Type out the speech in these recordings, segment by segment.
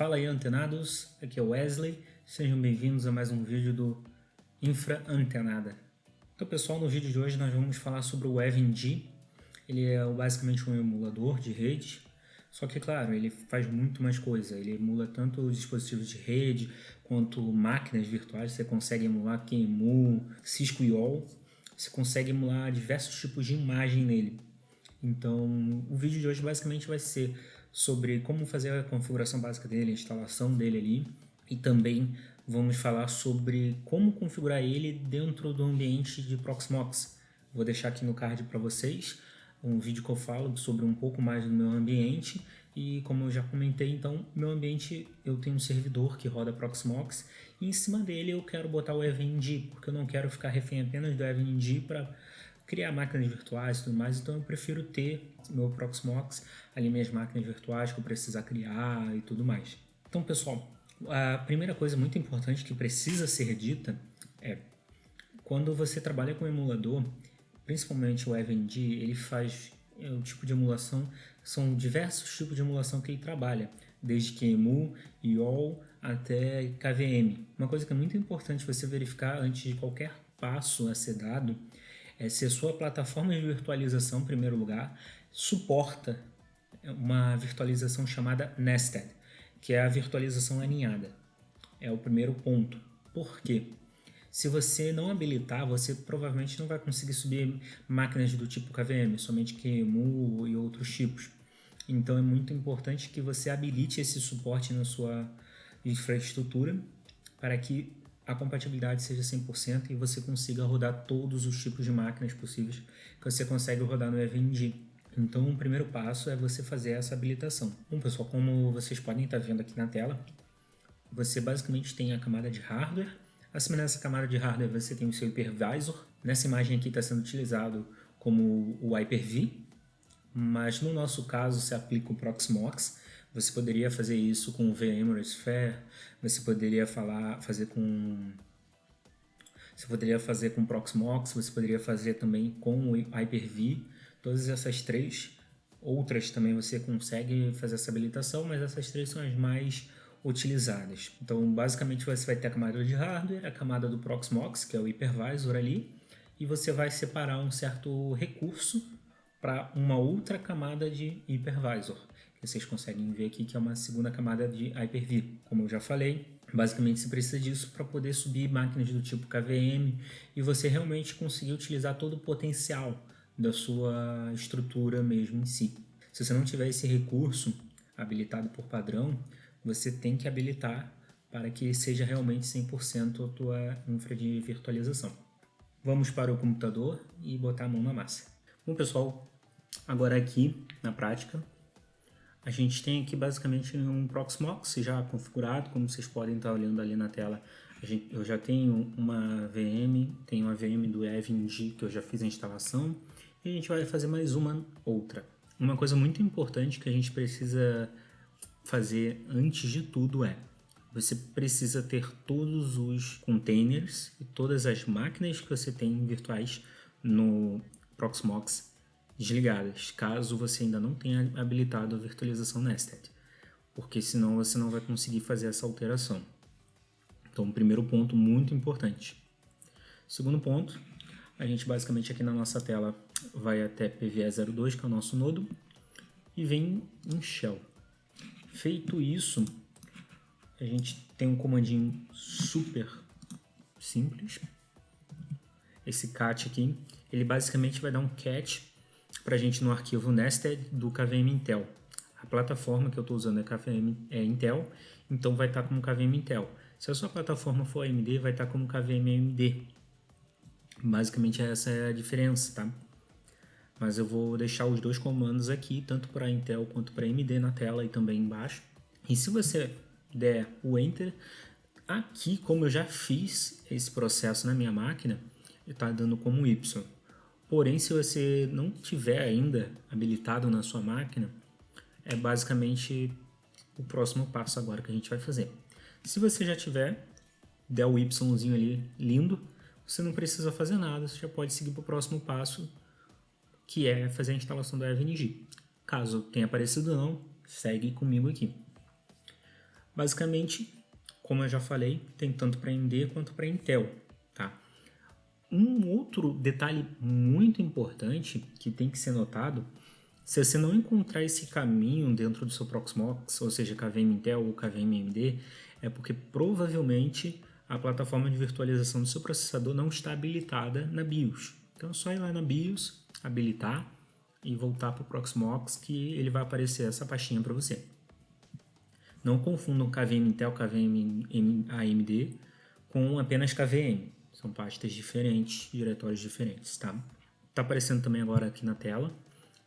Fala aí, antenados, aqui é o Wesley, sejam bem-vindos a mais um vídeo do Infra Antenada. Então pessoal, no vídeo de hoje nós vamos falar sobre o EVE-NG. Ele é basicamente um emulador de rede, só que claro, ele faz muito mais coisa. Ele emula tanto os dispositivos de rede, quanto máquinas virtuais. Você consegue emular QEMU, Cisco IOL, você consegue emular diversos tipos de imagem nele. Então, o vídeo de hoje basicamente vai ser sobre como fazer a configuração básica dele, a instalação dele ali, e também vamos falar sobre como configurar ele dentro do ambiente de Proxmox. Vou deixar aqui no card para vocês um vídeo que eu falo sobre um pouco mais do meu ambiente, e como eu já comentei, então, meu ambiente, eu tenho um servidor que roda Proxmox, e em cima dele eu quero botar o EVE-NG, porque eu não quero ficar refém apenas do EVE-NG para criar máquinas virtuais e tudo mais, então eu prefiro ter meu Proxmox, ali minhas máquinas virtuais que eu precisar criar e tudo mais. Então pessoal, a primeira coisa muito importante que precisa ser dita é, quando você trabalha com emulador, principalmente o EVE-NG, ele faz o tipo de emulação, são diversos tipos de emulação que ele trabalha, desde QEMU, IOL até KVM. Uma coisa que é muito importante você verificar antes de qualquer passo a ser dado é se a sua plataforma de virtualização, em primeiro lugar, suporta uma virtualização chamada Nested, que é a virtualização aninhada. É o primeiro ponto. Por quê? Se você não habilitar, você provavelmente não vai conseguir subir máquinas do tipo KVM, somente QEMU e outros tipos. Então é muito importante que você habilite esse suporte na sua infraestrutura para que a compatibilidade seja 100% e você consiga rodar todos os tipos de máquinas possíveis que você consegue rodar no EVE-NG. Então o primeiro passo é você fazer essa habilitação. Bom pessoal, como vocês podem estar vendo aqui na tela, você basicamente tem a camada de hardware. Acima dessa camada de hardware você tem o seu hypervisor. Nessa imagem aqui está sendo utilizado como o Hyper-V, mas no nosso caso se aplica o Proxmox. Você poderia fazer isso com o VMware Sphere, você poderia fazer com Proxmox, você poderia fazer também com o Hyper-V. Todas essas três, outras também você consegue fazer essa habilitação, mas essas três são as mais utilizadas. Então, basicamente, você vai ter a camada de hardware, a camada do Proxmox, que é o hypervisor ali, e você vai separar um certo recurso para uma outra camada de hypervisor, que vocês conseguem ver aqui que é uma segunda camada de Hyper-V. Como eu já falei, basicamente você precisa disso para poder subir máquinas do tipo KVM e você realmente conseguir utilizar todo o potencial da sua estrutura mesmo em si. Se você não tiver esse recurso habilitado por padrão, você tem que habilitar para que seja realmente 100% a tua infra de virtualização. Vamos para o computador e botar a mão na massa. Bom pessoal, agora aqui na prática, a gente tem aqui basicamente um Proxmox já configurado, como vocês podem estar olhando ali na tela. Eu já tenho uma VM, tenho uma VM do EVE-NG que eu já fiz a instalação, e a gente vai fazer mais uma outra. Uma coisa muito importante que a gente precisa fazer antes de tudo é, você precisa ter todos os containers e todas as máquinas que você tem virtuais no Proxmox desligadas, caso você ainda não tenha habilitado a virtualização Nested, porque senão você não vai conseguir fazer essa alteração. Então, primeiro ponto muito importante. Segundo ponto, a gente basicamente aqui na nossa tela vai até PVE02, que é o nosso nodo, e vem em Shell. Feito isso, a gente tem um comandinho super simples. Esse cat aqui, ele basicamente vai dar um cat para a gente no arquivo nested do KVM Intel. A plataforma que eu estou usando é Intel, então vai estar como KVM Intel. Se a sua plataforma for AMD, vai estar como KVM AMD. Basicamente essa é a diferença, tá? Mas eu vou deixar os dois comandos aqui, tanto para Intel quanto para AMD na tela e também embaixo. E se você der o Enter, aqui como eu já fiz esse processo na minha máquina, está dando como Y. Porém, se você não tiver ainda habilitado na sua máquina, é basicamente o próximo passo agora que a gente vai fazer. Se você já tiver, der o Yzinho ali, lindo, você não precisa fazer nada, você já pode seguir para o próximo passo, que é fazer a instalação do EVE-NG. Caso tenha aparecido não, segue comigo aqui. Basicamente, como eu já falei, tem tanto para AMD quanto para Intel, tá? Um outro detalhe muito importante que tem que ser notado, se você não encontrar esse caminho dentro do seu Proxmox, ou seja, KVM Intel ou KVM AMD, é porque provavelmente a plataforma de virtualização do seu processador não está habilitada na BIOS. Então é só ir lá na BIOS, habilitar e voltar para o Proxmox que ele vai aparecer essa pastinha para você. Não confundam KVM Intel, KVM AMD com apenas KVM. São pastas diferentes, diretórios diferentes, tá? Tá aparecendo também agora aqui na tela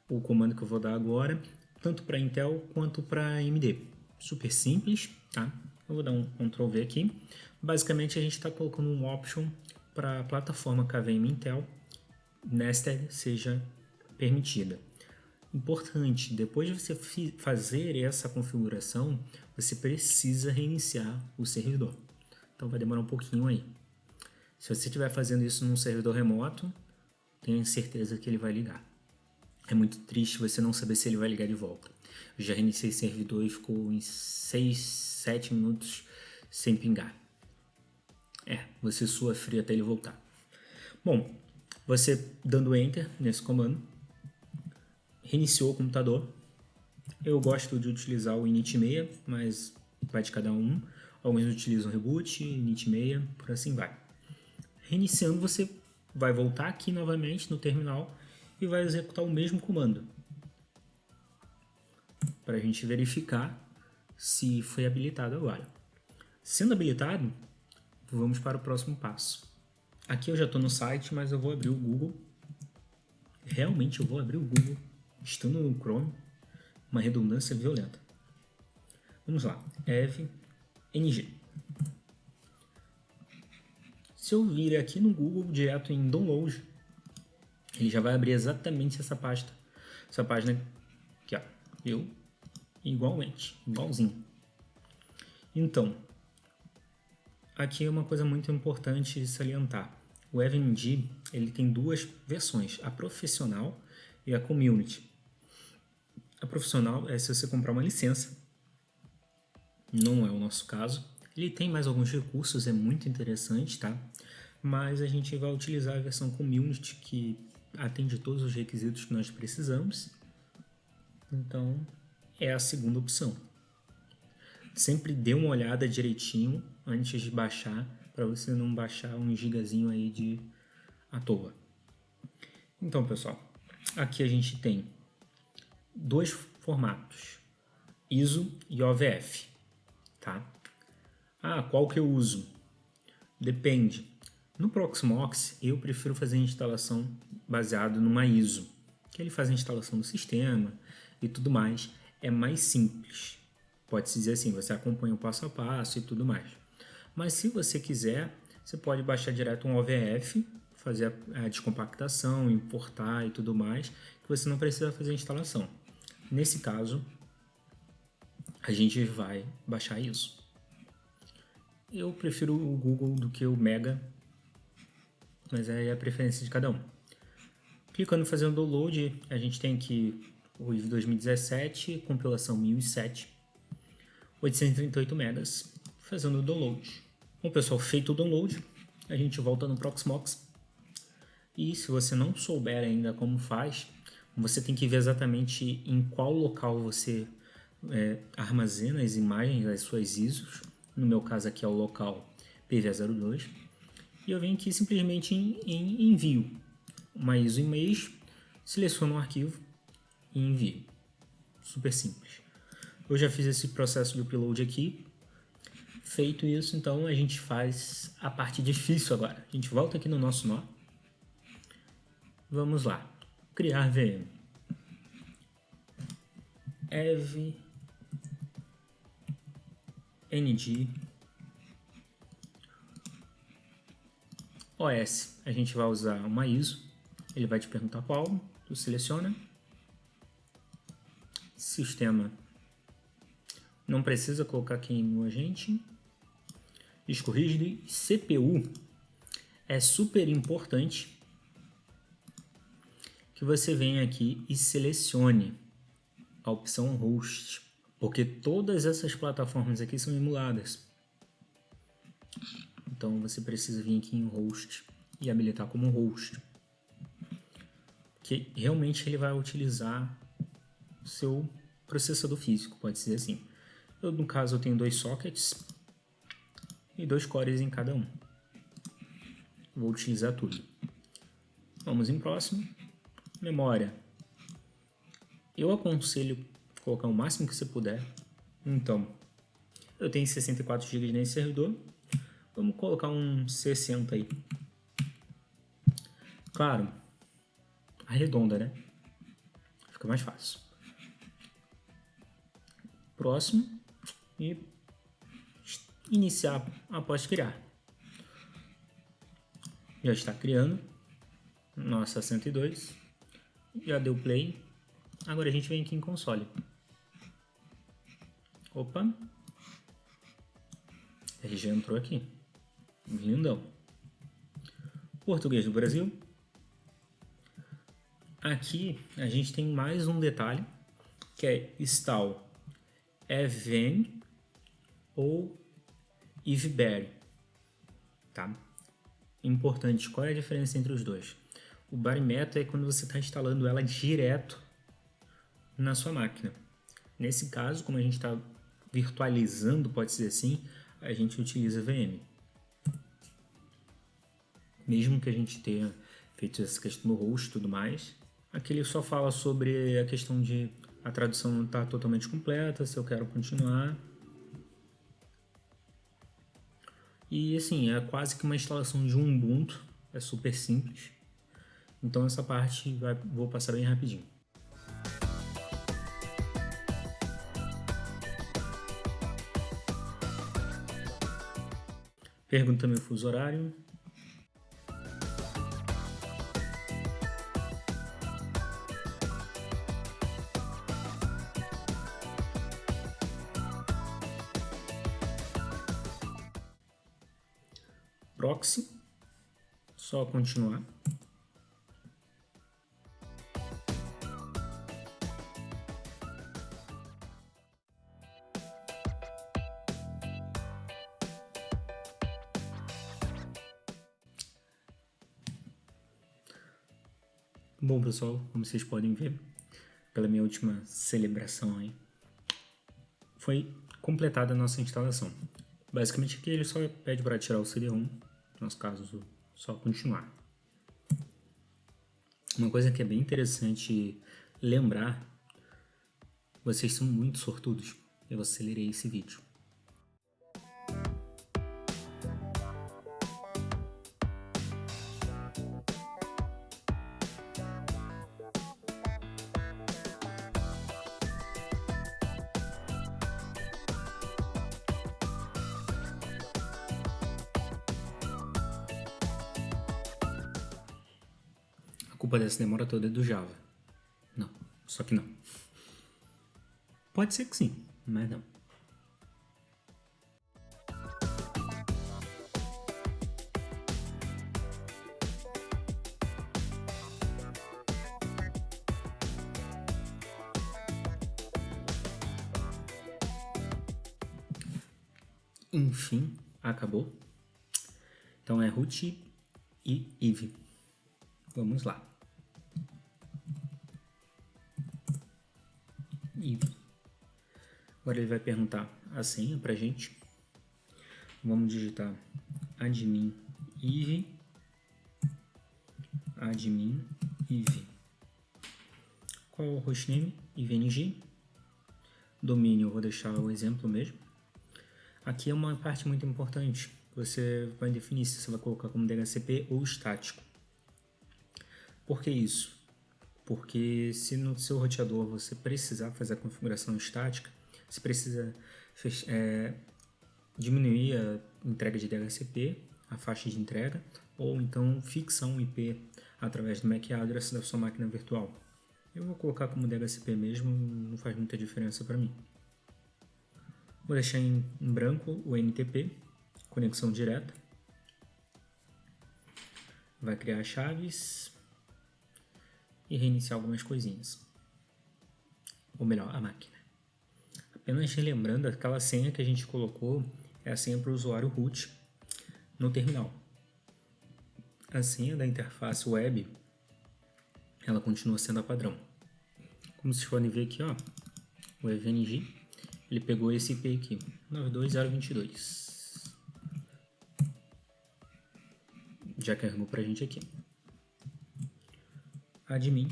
o comando que eu vou dar agora, tanto para Intel quanto para AMD. Super simples, tá? Eu vou dar um Ctrl V aqui. Basicamente a gente está colocando um option para a plataforma KVM Intel Nested seja permitida. Importante, depois de você fazer essa configuração, você precisa reiniciar o servidor. Então vai demorar um pouquinho aí. Se você estiver fazendo isso num servidor remoto, tenha certeza que ele vai ligar. É muito triste você não saber se ele vai ligar de volta. Eu já reiniciei o servidor e ficou em 6, 7 minutos sem pingar. Você sua fria até ele voltar. Bom, você dando Enter nesse comando, reiniciou o computador. Eu gosto de utilizar o init6, mas vai de cada um. Alguns utilizam reboot, init6, por assim vai. Reiniciando, você vai voltar aqui novamente no terminal e vai executar o mesmo comando para a gente verificar se foi habilitado agora. Sendo habilitado, vamos para o próximo passo. Aqui eu já estou no site, mas eu vou abrir o Google. Realmente eu vou abrir o Google, estando no Chrome, uma redundância violenta. Vamos lá, EVE-NG. Se eu vir aqui no Google direto em Download, ele já vai abrir exatamente essa pasta. Essa página aqui, ó. Igualzinho. Então, aqui é uma coisa muito importante de salientar. O EVE-NG, ele tem duas versões, a profissional e a community. A profissional é se você comprar uma licença, não é o nosso caso. Ele tem mais alguns recursos, é muito interessante, tá? Mas a gente vai utilizar a versão community, que atende todos os requisitos que nós precisamos. Então, é a segunda opção. Sempre dê uma olhada direitinho antes de baixar, para você não baixar um gigazinho aí à toa. Então, pessoal, aqui a gente tem dois formatos, ISO e OVF, tá? Qual que eu uso? Depende. No Proxmox, eu prefiro fazer a instalação baseado numa ISO, que ele faz a instalação do sistema e tudo mais. É mais simples. Pode-se dizer assim, você acompanha o passo a passo e tudo mais. Mas se você quiser, você pode baixar direto um OVF, fazer a descompactação, importar e tudo mais, que você não precisa fazer a instalação. Nesse caso, a gente vai baixar isso. Eu prefiro o Google do que o Mega, mas é a preferência de cada um. Clicando em fazer o download, a gente tem aqui o ISO 2017, compilação 1007, 838 megas, fazendo o download. Bom, pessoal, feito o download, a gente volta no Proxmox. E se você não souber ainda como faz, você tem que ver exatamente em qual local você armazena as imagens das suas ISOs. No meu caso aqui é o local PV02. E eu venho aqui simplesmente em envio. Uma ISO image, seleciono um arquivo e envio. Super simples. Eu já fiz esse processo de upload aqui. Feito isso, então a gente faz a parte difícil agora. A gente volta aqui no nosso nó. Vamos lá. Criar VM. EVE-NG OS. A gente vai usar uma ISO. Ele vai te perguntar qual. Tu seleciona. Sistema. Não precisa colocar aqui no agente. Disco rígido. CPU. É super importante que você venha aqui e selecione a opção host. porque todas essas plataformas aqui são emuladas. Então você precisa vir aqui em host e habilitar como host, que realmente ele vai utilizar o seu processador físico, pode ser assim. No caso eu tenho 2 sockets e 2 cores em cada um. Vou utilizar tudo. Vamos em próximo. Memória. Eu aconselho colocar o máximo que você puder. Então, eu tenho 64 GB nesse servidor. Vamos colocar um 60 aí. Claro, arredonda, né? Fica mais fácil. Próximo. E iniciar após criar. Já está criando. Nossa 102. Já deu play. Agora a gente vem aqui em console. Opa. Ele já entrou aqui. Lindão. Português do Brasil. Aqui a gente tem mais um detalhe, que é install Evn ou Ivberry, tá? Importante, qual é a diferença entre os dois? O Barymeto é quando você está instalando ela direto na sua máquina. Nesse caso, como a gente está virtualizando, pode ser assim, a gente utiliza VM. Mesmo que a gente tenha feito essa questão do host e tudo mais, aqui ele só fala sobre a questão de a tradução não está totalmente completa, se eu quero continuar. E assim, é quase que uma instalação de um Ubuntu, é super simples. Então essa parte vou passar bem rapidinho. Pergunta meu fuso horário. Proxy, só continuar. Bom, pessoal, como vocês podem ver pela minha última celebração aí, foi completada a nossa instalação. Basicamente aqui ele só pede para tirar o CD-ROM, no nosso caso só continuar. Uma coisa que é bem interessante lembrar, vocês são muito sortudos, eu acelerei esse vídeo. A culpa dessa demora toda é do Java. Não, só que não. Pode ser que sim, mas não. Enfim, acabou. Então é root e iv. Vamos lá. Iv. Agora ele vai perguntar a senha pra gente. Vamos digitar admin iv. Admin iv. Qual é o hostname? ivng. Domínio, eu vou deixar o exemplo mesmo. Aqui é uma parte muito importante. Você vai definir se você vai colocar como DHCP ou estático. Por que isso? Porque se no seu roteador você precisar fazer a configuração estática, você precisa diminuir a entrega de DHCP, a faixa de entrega, ou então fixar um IP através do MAC address da sua máquina virtual. Eu vou colocar como DHCP mesmo, não faz muita diferença para mim. Vou deixar em branco o NTP, conexão direta. Vai criar chaves e reiniciar algumas coisinhas. Ou melhor, a máquina. Apenas relembrando, aquela senha que a gente colocou é a senha para o usuário root no terminal. A senha da interface web, ela continua sendo a padrão. Como vocês podem ver aqui, ó, o EVNG, ele pegou esse IP aqui, 92022. Já carregou pra gente aqui. Admin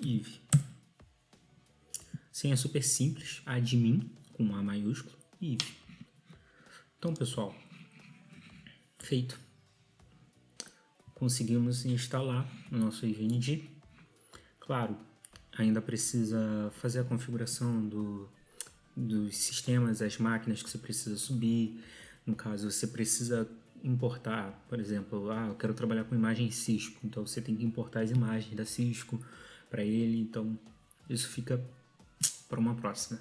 Ive. Senha super simples, admin com A maiúsculo e Ive. Então, pessoal, feito. Conseguimos instalar o nosso EVNG. Claro, ainda precisa fazer a configuração dos sistemas, as máquinas que você precisa subir. No caso, você precisa importar, por exemplo, eu quero trabalhar com imagem Cisco, então você tem que importar as imagens da Cisco para ele, então isso fica para uma próxima.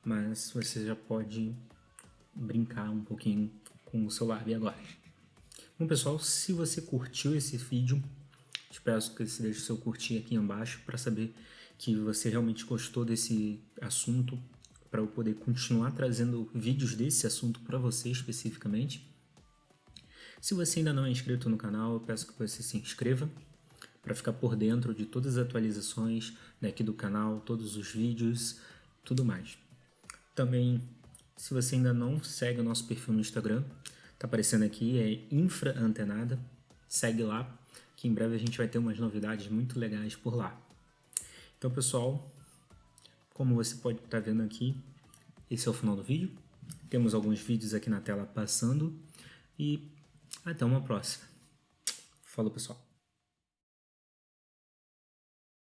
Mas você já pode brincar um pouquinho com o seu Barbie agora. Bom, pessoal, se você curtiu esse vídeo, te peço que você deixe o seu curtir aqui embaixo para saber que você realmente gostou desse assunto, para eu poder continuar trazendo vídeos desse assunto para você especificamente. Se você ainda não é inscrito no canal, eu peço que você se inscreva para ficar por dentro de todas as atualizações daqui do canal, todos os vídeos, tudo mais. Também, se você ainda não segue o nosso perfil no Instagram, tá aparecendo aqui, é infraantenada, segue lá, que em breve a gente vai ter umas novidades muito legais por lá. Então, pessoal, como você pode estar vendo aqui, esse é o final do vídeo. Temos alguns vídeos aqui na tela passando e até uma próxima. Falou, pessoal.